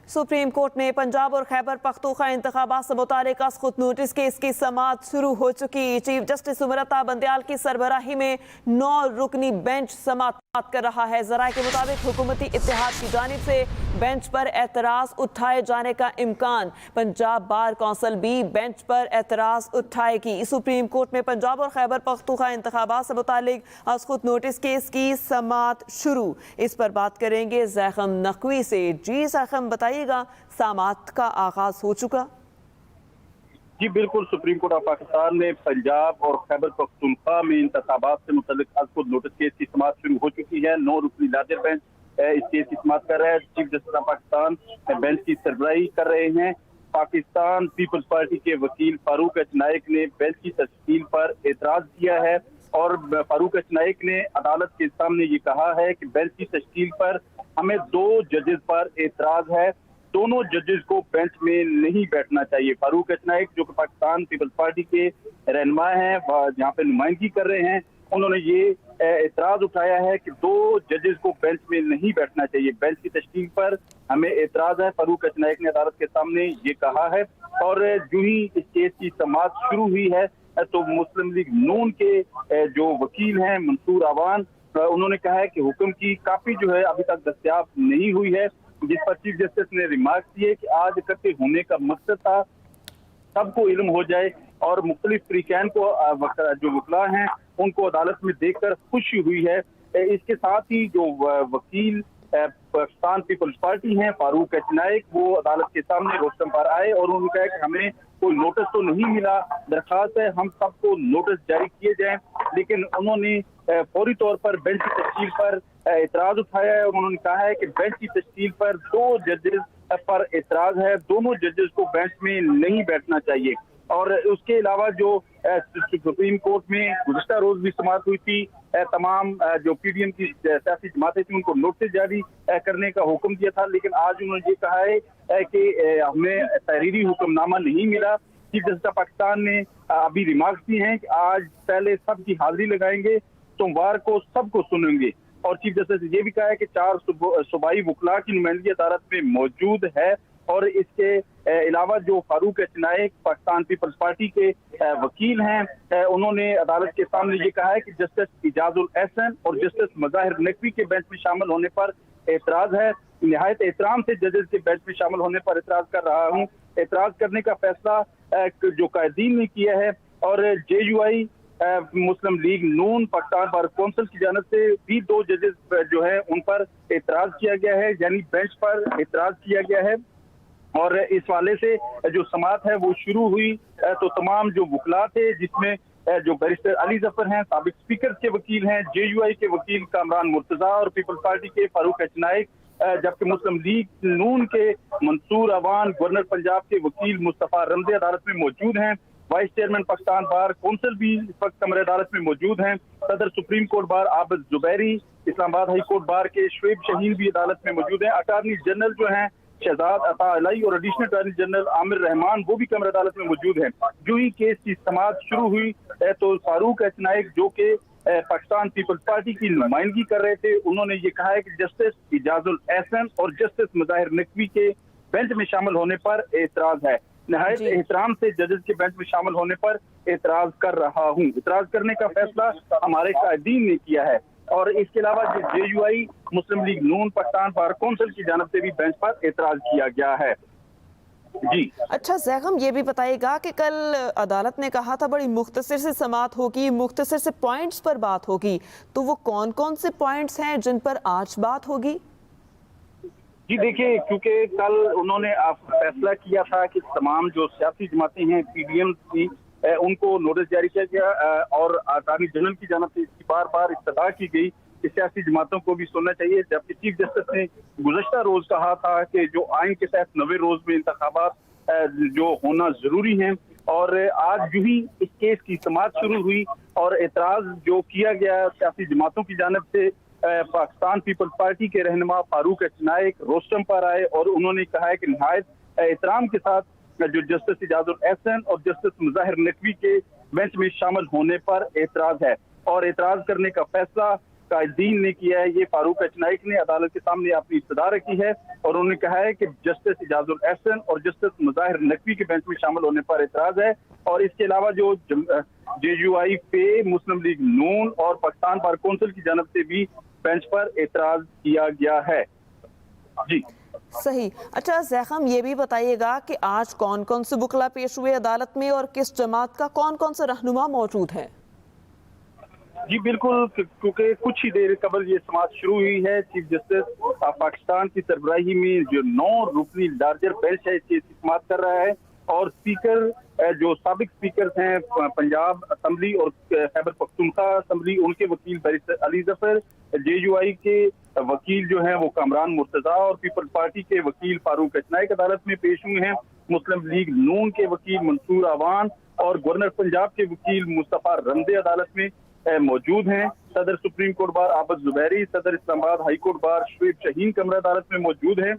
Supreme court में पंजाब और खैबर पख्तूनख्वा इंतखाबात से मुतालिक खुद नोटिस केस की समाअत शुरू हो चुकी। चीफ जस्टिस सुमरता बंदयाल की सरबराही में 9 रुकनी बेंच समाअत कर रहा है। जराये के मुताबिक हुकूमती इत्तेहाद की जानिब से बेंच पर एतराज उठाए जाने का इम्कान। पंजाब बार कौंसिल भी बेंच पर एतराज उठाएगी। सुप्रीम कोर्ट में पंजाब और खैबर पख्तूनख्वा इंतखाबात से मुतालिक खुद नोटिस केस की समाअत शुरू। इस पर बात करेंगे ज़ैखम नकवी से। जी ज़ैखम, बताइएगा, समाअत का आगाज हो चुका? जी बिल्कुल, सुप्रीम कोर्ट ऑफ पाकिस्तान ने पंजाब और खैबर पख्तूनख्वा में इंतखाबात से मुतल्लिक खुद नोटिस केस की समाअत शुरू हो चुकी है। 9 रुकनी लार्जर बेंच इस केस की समाअत कर रहा है। Chief justice of Pakistan bench की सरबराही कर रहे हैं। पाकिस्तान पीपल्स पार्टी के वकील फारूक एच नाइक ने बेंच की तश्कील पर एतराज किया है और फारूक एच नाइक ने अदालत के सामने ये कहा है कि बेंच की तश्कील पर हमें 2 जजेस पर एतराज है, दोनों जजेस को बेंच में नहीं बैठना चाहिए। फारूक एच नाइक जो कि पाकिस्तान पीपल्स पार्टी के रहनुमा हैं, यहाँ पे नुमाइंदगी कर रहे हैं, उन्होंने ये एतराज उठाया है कि 2 जजेस को बेंच में नहीं बैठना चाहिए। बेंच की तश्कील पर हमें एतराज है, फारूक एच नाइक ने अदालत के सामने ये कहा है। और जो ही इस केस की समाअत शुरू हुई है तो मुस्लिम लीग नून के जो वकील हैं मंसूर अवान, उन्होंने कहा है कि हुक्म की कापी जो है अभी तक दस्तयाब नहीं हुई है, जिस पर चीफ जस्टिस ने रिमार्क किए कि आज इकट्ठे होने का मकसद था सबको इल्म हो जाए और मुख्तलिफ तरीक़ान को जो वकला हैं उनको अदालत में देखकर खुशी हुई है। इसके साथ ही जो वकील पाकिस्तान पीपल्स पार्टी हैं फारूक एच नाइक, वो अदालत के सामने रोस्टम पर आए और उन्होंने कहा कि हमें कोई नोटिस तो नहीं मिला, दरखास्त है हम सबको नोटिस जारी किए जाएं, लेकिन उन्होंने फौरी तौर पर बेंच की तश्कील पर एतराज उठाया है और उन्होंने कहा है कि बेंच की तश्कील पर 2 जजेस पर एतराज है, दोनों जजेस को बेंच में नहीं बैठना चाहिए। और उसके अलावा जो सुप्रीम कोर्ट में गुज़श्ता रोज भी समाअत हुई थी, तमाम जो पीडीएम की सियासी जमातें थी उनको नोटिस जारी करने का हुक्म दिया था, लेकिन आज उन्होंने ये कहा है कि हमें तहरीरी हुक्मनामा नहीं मिला। चीफ जस्टिस पाकिस्तान ने अभी रिमार्क्स दी हैं कि आज पहले सबकी हाजिरी लगाएंगे, सोमवार को सबको सुनेंगे। और चीफ जस्टिस ने यह भी कहा है कि 4 सूबाई वकला की नुमाइंदगी अदालत में मौजूद है। और इसके अलावा जो Farooq H Naik Pakistan peoples party के वकील हैं, उन्होंने अदालत के सामने ये कहा है कि जस्टिस इजाजुल एहसन और जस्टिस मज़ाहिर नकवी के बेंच में शामिल होने पर एतराज है। निहायत एहतराम से जजेस के बेंच में शामिल होने पर एतराज कर रहा हूँ। एतराज करने का फैसला जो कायदीन ने किया है और JUI मुस्लिम लीग नून पाकिस्तान बार कौंसिल की जानिब से भी 2 जजेस जो है उन पर एतराज किया गया है, यानी बेंच पर एतराज किया गया है। और इस वाले से जो समाअत है वो शुरू हुई तो तमाम जो वकला थे, जिसमें जो बैरिस्टर अली जफर हैं, साबिक स्पीकर के वकील हैं, JUI के वकील कामरान मुर्तजा और पीपल्स पार्टी के फारूक एच नाइक, जबकि मुस्लिम लीग नून के मंसूर अवान, गवर्नर पंजाब के वकील मुस्तफा रमजे अदालत में मौजूद हैं। Vice chairman Pakistan bar council भी इस वक्त कमरे अदालत में मौजूद हैं। सदर supreme court bar Abid Zubairi, Islamabad high court bar के शुएब शहीन भी अदालत में मौजूद हैं। अटारनी जनरल जो हैं शहजाद अता अलाई और additional attorney general Aamir Rahman, वो भी कमरे अदालत में मौजूद हैं। जो ही केस की समाअत शुरू हुई तो फारूक एच नाइक जो के पाकिस्तान पीपल्स पार्टी की नुमाइंदगी कर रहे थे, उन्होंने ये कहा है कि जस्टिस इजाजुल एहसन और जस्टिस मज़ाहिर नकवी के बेंच में शामिल होने पर एतराज है। निहायत एहतराम से जजेस के बेंच में शामिल होने पर एतराज कर रहा हूँ। एतराज करने का फैसला हमारे कायदीन ने किया है। और इसके अलावा JUI मुस्लिम लीग नून पाकिस्तान बार कौंसिल की जानिब से भी बेंच पर एतराज किया गया है। जी अच्छा ज़ैखम, ये भी बताइएगा कि कल अदालत ने कहा था बड़ी मुख्तसर से समाअत होगी, मुख्तसर से पॉइंट्स पर बात होगी, तो वो कौन कौन से पॉइंट्स हैं जिन पर आज बात होगी? जी देखिए, क्योंकि कल उन्होंने फैसला किया था कि तमाम जो सियासी जमातें हैं PDM की, उनको नोटिस जारी किया गया और अटॉर्नी जनरल की जानिब से इसकी बार बार इस्तदा की गई कि सियासी जमातों को भी सुनना चाहिए। जबकि चीफ जस्टिस ने गुज़श्ता रोज कहा था कि जो आइन के तहत 90 रोज में इंतखाबात जो होना जरूरी हैं। और आज जो ही इस केस की समाअत शुरू हुई और एतराज जो किया गया सियासी जमातों की जानिब से, पाकिस्तान पीपल्स पार्टी के रहनुमा फारूक एच नाइक रोस्टम पर आए और उन्होंने कहा है कि निहायत एहतराम के साथ जो जस्टिस इजाजुल एहसन और जस्टिस मज़ाहिर नकवी के बेंच में शामिल होने पर एतराज है। और एतराज करने का फैसला कायदीन ने किया है। ये फारूक अचनाइक ने अदालत के सामने अपनी इस्तदा रखी है और उन्होंने कहा है कि जस्टिस इजाजुल एहसन और जस्टिस मुजाहिर नकवी के बेंच में शामिल होने पर एतराज है। और इसके अलावा जो JUI पे, मुस्लिम लीग नून और पाकिस्तान बार कौंसिल की जानब से भी बेंच पर एतराज किया गया है। जी सही। अच्छा ज़ैखम, ये भी बताइएगा कि आज कौन कौन से वकला पेश हुए अदालत में और किस जमात का कौन कौन सा रहनुमा मौजूद है? जी बिल्कुल, क्योंकि कुछ ही देर कबल ये समाअत शुरू हुई है। चीफ जस्टिस पाकिस्तान की सरबराही में जो 9 रुकनी लार्जर बेंच है इसकी समाअत कर रहा है और स्पीकर जो साबिक स्पीकर हैं पंजाब असम्बली और खैबर पख्तूनख्वा असम्बली, उनके वकील बैरिस्टर अली जफर, JUI के वकील जो हैं वो कामरान मुर्तजा और पीपल्स पार्टी के वकील फारूक अचनाइक अदालत में पेश हुए हैं। मुस्लिम लीग नून के वकील मंसूर आवान और गवर्नर पंजाब के वकील मुस्तफा रमदे अदालत में मौजूद हैं। सदर सुप्रीम कोर्ट बार आबद जुबैरी, सदर Islamabad high court bar Shoaib Shaheen कमरा अदालत में मौजूद हैं।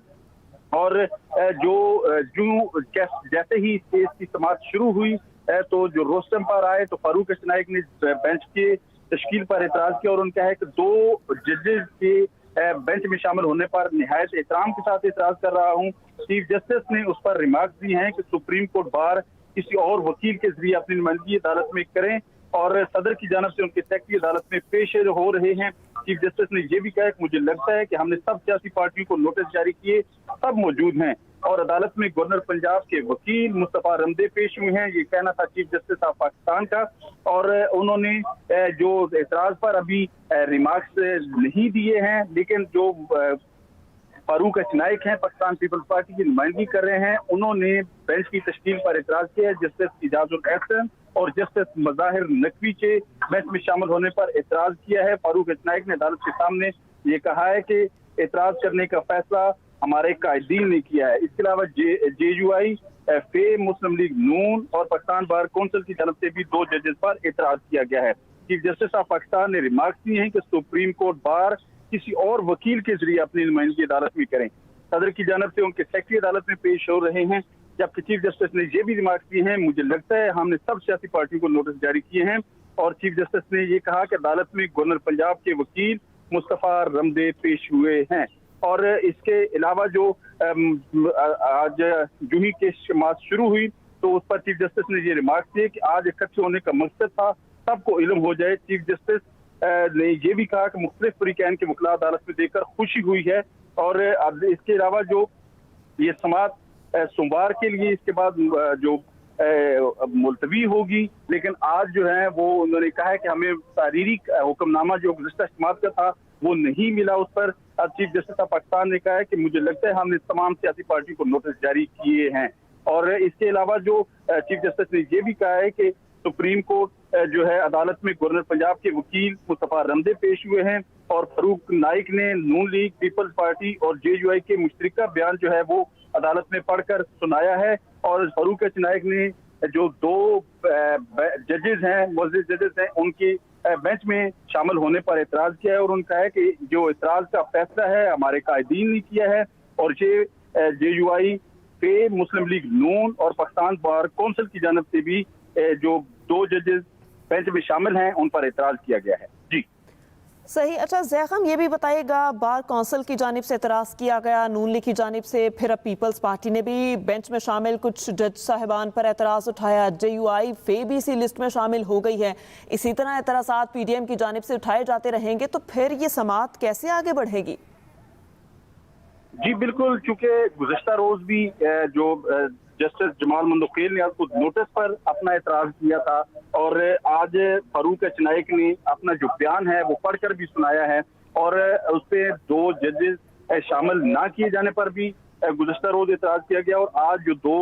और जैसे ही इस केस की समाअत शुरू हुई तो जो रोस्टम पर आए तो फारूक अचनाइक ने बेंच के तश्कील पर एतराज किया और उनका है कि 2 जजेस के बेंच में शामिल होने पर निहायत एहतराम के साथ एतराज कर रहा हूँ। चीफ जस्टिस ने उस पर रिमार्क दी हैं कि सुप्रीम कोर्ट बार किसी और वकील के जरिए अपनी नुमाइंदगी अदालत में करें और सदर की जानब से उनके सेक्रेटरी अदालत में पेश हो रहे हैं। चीफ जस्टिस ने यह भी कहा कि मुझे लगता है कि हमने सब सियासी पार्टियों को नोटिस जारी किए, सब मौजूद हैं और अदालत में गवर्नर पंजाब के वकील मुस्तफा रमदे पेश हुए हैं। ये कहना था चीफ जस्टिस ऑफ पाकिस्तान का और उन्होंने जो एतराज पर अभी रिमार्क्स नहीं दिए हैं, लेकिन जो फारूक अचनाइक हैं पाकिस्तान पीपल्स पार्टी की नुमाइंदगी कर रहे हैं, उन्होंने बेंच की तश्कील पर एतराज किया है। जस्टिस इजाजुल एहसन और जस्टिस मुजाहिर नकवी के बेंच में शामिल होने पर एतराज किया है। फारूक अचनाइक ने अदालत के सामने ये कहा है कि एतराज करने का फैसला हमारे कायदीन ने किया है। इसके अलावा JUI पे, मुस्लिम लीग नून और पाकिस्तान बार कौंसिल की जानब से भी 2 जजेस पर एतराज किया गया है। चीफ जस्टिस ऑफ पाकिस्तान ने रिमार्क दिए हैं कि सुप्रीम कोर्ट बार किसी और वकील के जरिए अपनी नुमाइंदगी अदालत में करें। सदर की जानब से उनके सेक्रेटरी अदालत में पेश हो रहे हैं, जबकि चीफ जस्टिस ने ये भी रिमार्क दिए हैं, मुझे लगता है हमने सब सियासी पार्टियों को नोटिस जारी किए हैं। और चीफ जस्टिस ने ये कहा कि अदालत में गवर्नर पंजाब के वकील मुस्तफा रमदे पेश हुए हैं। और इसके अलावा जो आज जूही के समाअत शुरू हुई तो उस पर चीफ जस्टिस ने ये रिमार्क दिए कि आज इकट्ठे होने का मकसद था सबको इल्म हो जाए। चीफ जस्टिस ने यह भी कहा कि मुख्तलिफ फरीकैन के वकला अदालत में देखकर खुशी हुई है। और अब इसके अलावा जो ये समाअत सोमवार के लिए इसके बाद जो मुलतवी होगी, लेकिन आज जो है वो उन्होंने कहा है कि हमें शारीरिक हुक्मनामा जो गुज़िश्ता समाअत का था वो नहीं मिला। उस पर चीफ जस्टिस ऑफ पाकिस्तान ने कहा है कि मुझे लगता है हमने तमाम सियासी पार्टियों को नोटिस जारी किए हैं। और इसके अलावा जो चीफ जस्टिस ने यह भी कहा है कि सुप्रीम कोर्ट जो है अदालत में गवर्नर पंजाब के वकील मुस्तफा रमदे पेश हुए हैं और फारूक नाइक ने नून लीग, पीपल्स पार्टी और JUI के मुश्तरका बयान जो है वो अदालत में पढ़कर सुनाया है। और फारूक अचनाइक ने जो 2 जजेस हैं, मुअज़्ज़िज़ जजेस हैं, उनकी बेंच में शामिल होने पर एतराज किया है और उनका है कि जो एतराज का फैसला है हमारे कायदीन ने किया है और ये JUI पे, मुस्लिम लीग नून और पाकिस्तान बार कौंसिल की जानब से भी जो 2 जजेस बेंच में शामिल हैं उन पर एतराज किया गया है। जी सही। अच्छा ज़ैखम, ये भी बताइएगा, बार कौंसिल की जानिब से एतराज़ किया गया, नून लीग की जानिब से, फिर अब पीपल्स पार्टी ने भी बेंच में शामिल कुछ जज साहिबान पर एतराज़ उठाया, JUI फे भी इसी लिस्ट में शामिल हो गई है। इसी तरह एतराज़ात PDM की जानिब से उठाए जाते रहेंगे तो फिर ये समाअत कैसे आगे बढ़ेगी? जी बिल्कुल, चूंकि गुज़िश्ता रोज भी जो जस्टिस जमाल मंदोखेल ने खुद नोटिस पर अपना एतराज किया था और आज फारूक अचनाइक ने अपना जो बयान है वो पढ़कर भी सुनाया है और उस पर 2 जजेस शामिल ना किए जाने पर भी गुज़िश्ता रोज एतराज किया गया और आज जो 2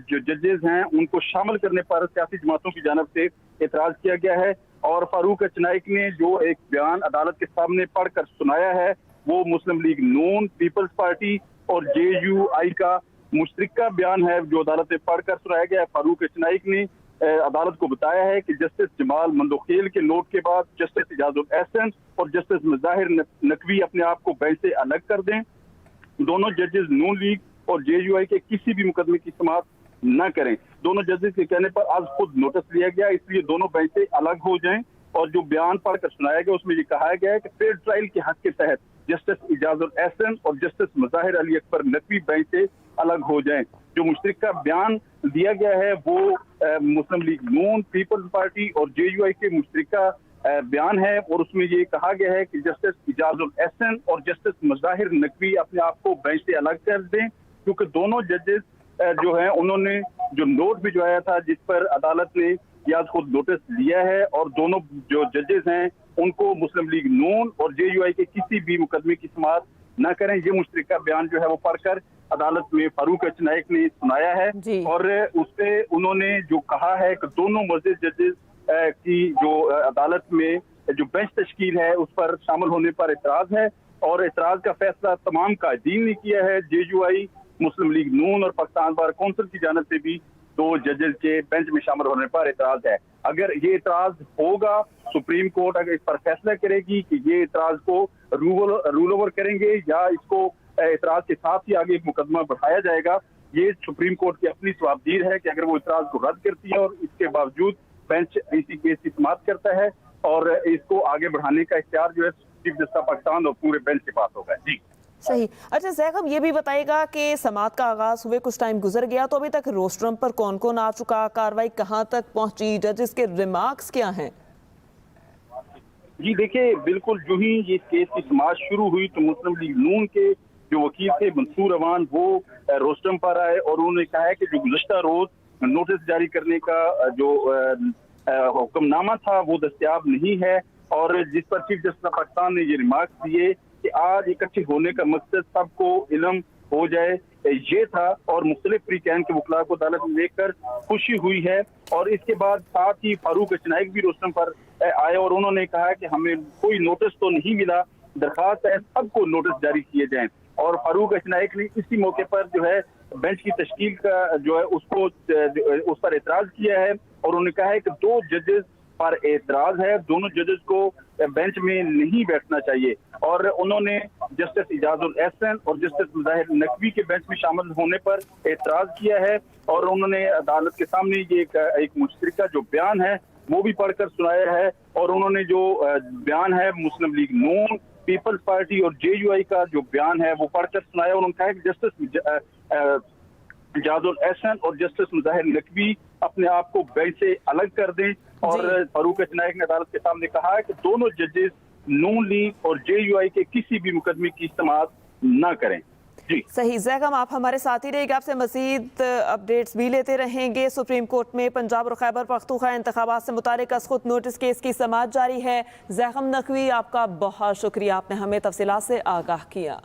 जो जजेस हैं उनको शामिल करने पर सियासी जमातों की जानब से एतराज किया गया है। और फारूक अचनाइक ने जो एक बयान अदालत के सामने पढ़कर सुनाया है वो मुस्लिम लीग नून, पीपल्स पार्टी और JUI का मुश्तरका बयान है जो अदालत में पढ़कर सुनाया गया है। फारूक अचनाइक ने अदालत को बताया है कि जस्टिस जमाल मंदोखेल के नोट के बाद जस्टिस इजाजुल एहसन और जस्टिस मुजाहिर नकवी अपने आप को बेंच से अलग कर दें। दोनों जजेस नून लीग और JUI के किसी भी मुकदमे की समाअत न करें। दोनों जजेस के कहने पर आज खुद नोटिस लिया गया, इसलिए दोनों बेंच से अलग हो जाएं। और जो बयान पढ़कर सुनाया गया उसमें ये कहा गया है कि फेयर ट्रायल के हक के तहत जस्टिस इजाजुल एहसन और जस्टिस मुजाहिर अली अकबर नकवी बेंच से अलग हो जाएं। जो मुश्तरका बयान दिया गया है वो मुस्लिम लीग नून, पीपल्स पार्टी और JUI के मुश्तरका बयान है और उसमें ये कहा गया है कि जस्टिस इजाजुल एहसन और जस्टिस मुजाहिर नकवी अपने आप को बेंच से अलग कर दें, क्योंकि दोनों जजेस जो हैं उन्होंने जो नोट भिजवाया था जिस पर अदालत ने आज खुद नोटिस लिया है और दोनों जो जजेस हैं उनको मुस्लिम लीग नून और JUI के किसी भी मुकदमे की समाअत न करें। ये मुश्तरका बयान जो है वो पढ़कर अदालत में फारूक एच नाइक ने सुनाया है और उसपे उन्होंने जो कहा है कि दोनों मौजूद जजेस की जो अदालत में जो बेंच तश्कील है उस पर शामिल होने पर एतराज है और एतराज का फैसला तमाम कायदीन ने किया है। JUI, मुस्लिम लीग नून और पाकिस्तान बार कौंसिल की जानिब से भी दो जजेस के बेंच में शामिल होने पर एतराज है। अगर ये एतराज होगा, सुप्रीम कोर्ट अगर इस पर फैसला करेगी कि ये एतराज को रूल ओवर करेंगे या इसको एतराज के साथ ही आगे एक मुकदमा बढ़ाया जाएगा, ये सुप्रीम कोर्ट की अपनी सवाबदीद है कि अगर वो एतराज को रद्द करती है और इसके बावजूद बेंच इसी केस की समाअत करता है और इसको आगे बढ़ाने का इख्तियार जो है चीफ जस्टिस पाकिस्तान और पूरे बेंच के पास होगा। जी सही। अच्छा ज़ैकब, ये भी बताइएगा कि समाअत का आगाज हुए कुछ टाइम गुजर गया तो अभी तक रोस्ट्रम पर कौन कौन आ चुका, कार्रवाई कहां तक पहुंची, जजेस के रिमार्क्स क्या हैं? जी देखिए, बिल्कुल जो ही ये केस की समाअत शुरू हुई तो मुस्लिम लीग नून के जो वकील थे मंसूर अवान वो रोस्ट्रम पर आए और उन्होंने कहा है कि जो गुज़श्ता रोज नोटिस जारी करने का जो हुक्मनामा था वो दस्तयाब नहीं है और जिस पर चीफ जस्टिस पाकिस्तान ने ये रिमार्क्स दिए कि आज इकट्ठे होने का मकसद सबको इल्म हो जाए ये था और मुख्तलिफ फ्रीकैन के वकला को अदालत में लेकर खुशी हुई है। और इसके बाद साथ ही फारूक एच नाइक भी रोस्ट्रम पर आए और उन्होंने कहा कि हमें कोई नोटिस तो नहीं मिला, दरखास्त है सबको नोटिस जारी किए जाएं। और फारूक एच नाइक ने इसी मौके पर जो है बेंच की तश्कील का जो है उसको उस पर एतराज किया है और उन्होंने कहा है कि दो जजेस पर एतराज है, दोनों जजेस को बेंच में नहीं बैठना चाहिए और उन्होंने जस्टिस इजाजुल एहसन और जस्टिस मुजाहिर नकवी के बेंच में शामिल होने पर एतराज किया है और उन्होंने अदालत के सामने ये एक मुश्तरका जो बयान है वो भी पढ़कर सुनाया है और उन्होंने जो बयान है मुस्लिम लीग नून, पीपल्स पार्टी और JUI का जो बयान है वो पढ़कर सुनाया। उन्होंने कहा कि जस्टिस इजाजुल एहसन और जस्टिस मुजाहिर नकवी अपने आप को बेंच से अलग कर दें और फारूक एच नाइक ने अदालत के सामने कहा है कि दोनों जजेस नून लीग और JUI के किसी भी मुकदमे की समाअत न करें। जी सही। ज़ैकब, आप हमारे साथ ही रहेंगे, आपसे मजीद अपडेट्स भी लेते रहेंगे। सुप्रीम कोर्ट में पंजाब और खैबर पख्तूनख्वा इंतखाबात से मुतालिक असखुद नोटिस केस की समाअत जारी है। ज़ैकब नकवी, आपका बहुत शुक्रिया, आपने हमें तफसीलात से आगाह किया।